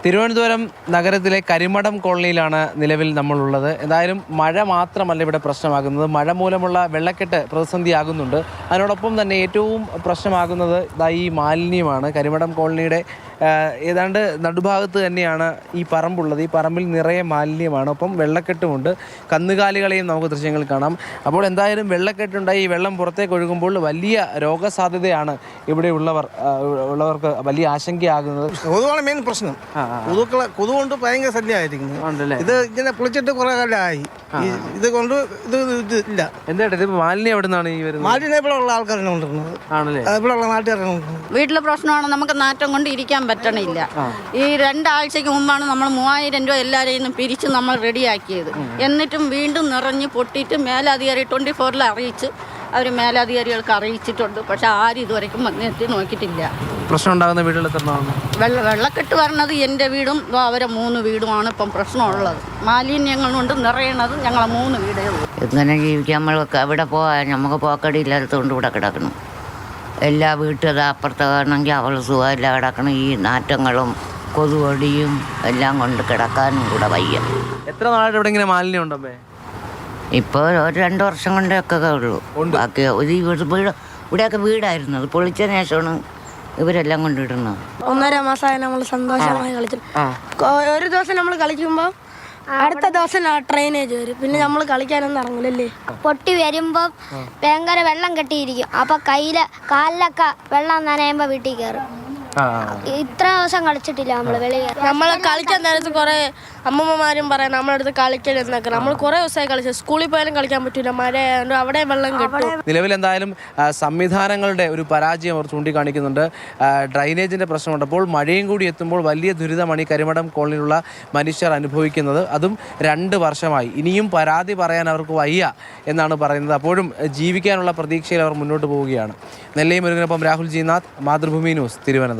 തിരുവനന്തപുരം നഗരത്തിലെ കരിമഠം കോളനിയിലാണ് നിലവിൽ നമ്മളുള്ളത്. എന്തായാലും മഴ മാത്രമല്ല ഇവിടെ പ്രശ്നമാകുന്നത്, മഴ മൂലമുള്ള വെള്ളക്കെട്ട് പ്രതിസന്ധിയാകുന്നുണ്ട്. അതിനോടൊപ്പം തന്നെ ഏറ്റവും പ്രശ്നമാകുന്നത് ഈ മാലിന്യമാണ്. കരിമഠം കോളനിയുടെ ഏതാണ്ട് നടുഭാഗത്ത് തന്നെയാണ് ഈ പറമ്പുള്ളത്. ഈ പറമ്പിൽ നിറയെ മാലിന്യമാണ്, ഒപ്പം വെള്ളക്കെട്ടുമുണ്ട്. കന്നുകാലികളെയും നമുക്ക് ദൃശ്യങ്ങൾ കാണാം. അപ്പോൾ എന്തായാലും വെള്ളക്കെട്ടുണ്ടായി ഈ വെള്ളം പുറത്തേക്ക് ഒഴുകുമ്പോൾ വലിയ രോഗസാധ്യതയാണ് ഇവിടെ ഉള്ളവർക്ക് വലിയ ആശങ്കയാകുന്നത്. കൊതുവാണ് മെയിൻ പ്രശ്നം. കൊതു കൊണ്ട് ഭയങ്കര ശല്യമായിരിക്കുന്നു. ഇത് ഇങ്ങനെ പൊളിച്ചിട്ട് കുറെ കാലമായി. ഇത് കൊണ്ട് ഇത് ഇല്ല. എന്താ മാലിന്യം എവിടെ നിന്നാണ് ഈ വരുന്നത്? മാലിന്യം ഇവിടെ ഉള്ള ആൾക്കാരാണ് കൊണ്ടുവരുന്നത്. ആണല്ലേ? ഇവിടെ ഉള്ള നാട്ടുകാരാണ്. വീട്ടിലെ പ്രശ്നമാണ്, നമുക്ക് നാറ്റം കൊണ്ട് ഇരിക്കാൻ പറ്റണില്ല. ഈ 2 ആഴ്ചക്ക് മുമ്പാണ് നമ്മൾ 3000 രൂപ എല്ലാവരെയും പിരിച്ച് നമ്മൾ റെഡിയാക്കിയത്. എന്നിട്ടും വീണ്ടും നിറഞ്ഞ് പൊട്ടിയിട്ട് മേലധികാരി 24-ൽ അറിയിച്ച് അവർ മേലധികാരികൾക്ക് അറിയിച്ചിട്ടുണ്ട്. പക്ഷെ ആരും ഇതുവരെയും എത്തി നോക്കിയിട്ടില്ല. പ്രശ്നം ഉണ്ടാകുന്ന വീടുകൾ എത്രയാണ്? വെള്ളക്കെട്ട് വരണത് എൻ്റെ വീടും അവരെ 3 വീടുമാണ് ഇപ്പം പ്രശ്നമുള്ളത്. മാലിന്യങ്ങൾ കൊണ്ട് നിറയണത് ഞങ്ങളെ 3 വീടേ ഉള്ളൂ. എങ്ങനെ ജീവിക്കാൻ നമ്മൾക്ക് എവിടെ പോകാൻ നമുക്ക് പോക്കടി ഇല്ലാത്തതുകൊണ്ട് ഇവിടെ കിടക്കണം. എല്ലാ വീട്ടിൽ അപ്പുറത്ത് കാണണമെങ്കിൽ അവൾ സുഖമില്ല കിടക്കണം. ഈ നാറ്റങ്ങളും കൊതുകടിയും എല്ലാം കൊണ്ട് കിടക്കാനും കൂടെ വയ്യ. എത്ര നാളായിട്ട് ഇവിടെ ഇങ്ങനെ മാലിന്യം ഉണ്ടോ? ഇപ്പോൾ ഒരു 2 വർഷം കൊണ്ടൊക്കെ ഉള്ളൂ. ബാക്കി ഒരു വീട് ഇവിടെയൊക്കെ വീടായിരുന്നു, അത് പൊളിച്ചതിന് ശേഷമാണ് ഇവരെല്ലാം കൊണ്ടിടുന്നത്. 1.5 മാസമായി നമ്മൾ സന്തോഷമായി കളിച്ചു. ഒരു ദിവസം നമ്മൾ കളിക്കുമ്പോൾ അടുത്ത ദിവസം ഡ്രെയിനേജ് വരും. പിന്നെ നമ്മൾ കളിക്കാനൊന്നും ഇറങ്ങില്ലല്ലേ. പൊട്ടി വരുമ്പോൾ ഭയങ്കര വെള്ളം കെട്ടിയിരിക്കും. അപ്പൊ കാലിലൊക്കെ വെള്ളം നനയുമ്പോ വീട്ടിൽ കയറും. ഇത്ര ദിവസം കളിച്ചിട്ടില്ല നമ്മൾ വെളിയിൽ. നമ്മൾ കളിക്കാൻ നേരത്ത് കുറെ അമ്മമ്മമാരും പറയാം നമ്മളടുത്ത് കളിക്കാൻ എന്നൊക്കെ. നമ്മൾ കുറെ ദിവസമായി കളിച്ചത്. സ്കൂളിൽ പോയാലും കളിക്കാൻ പറ്റില്ല, മഴ അവിടെ വെള്ളം കെട്ടും. നിലവിൽ എന്തായാലും സംവിധാനങ്ങളുടെ ഒരു പരാജയം അവർ ചൂണ്ടിക്കാണിക്കുന്നുണ്ട്. ഡ്രൈനേജിന്റെ പ്രശ്നമുണ്ട്. അപ്പോൾ മഴയും കൂടി എത്തുമ്പോൾ വലിയ ദുരിതമാണ് ഈ കരിമഠം കോളനിയിലുള്ള മനുഷ്യർ അനുഭവിക്കുന്നത്. അതും 2 വർഷമായി. ഇനിയും പരാതി പറയാൻ അവർക്ക് വയ്യ എന്നാണ് പറയുന്നത്. അപ്പോഴും ജീവിക്കാനുള്ള പ്രതീക്ഷയിൽ അവർ മുന്നോട്ട് പോവുകയാണ്. നെല്ലൈ മുരുകനൊപ്പം രാഹുൽ ജി നാഥ്, മാതൃഭൂമി ന്യൂസ്, തിരുവനന്തപുരം.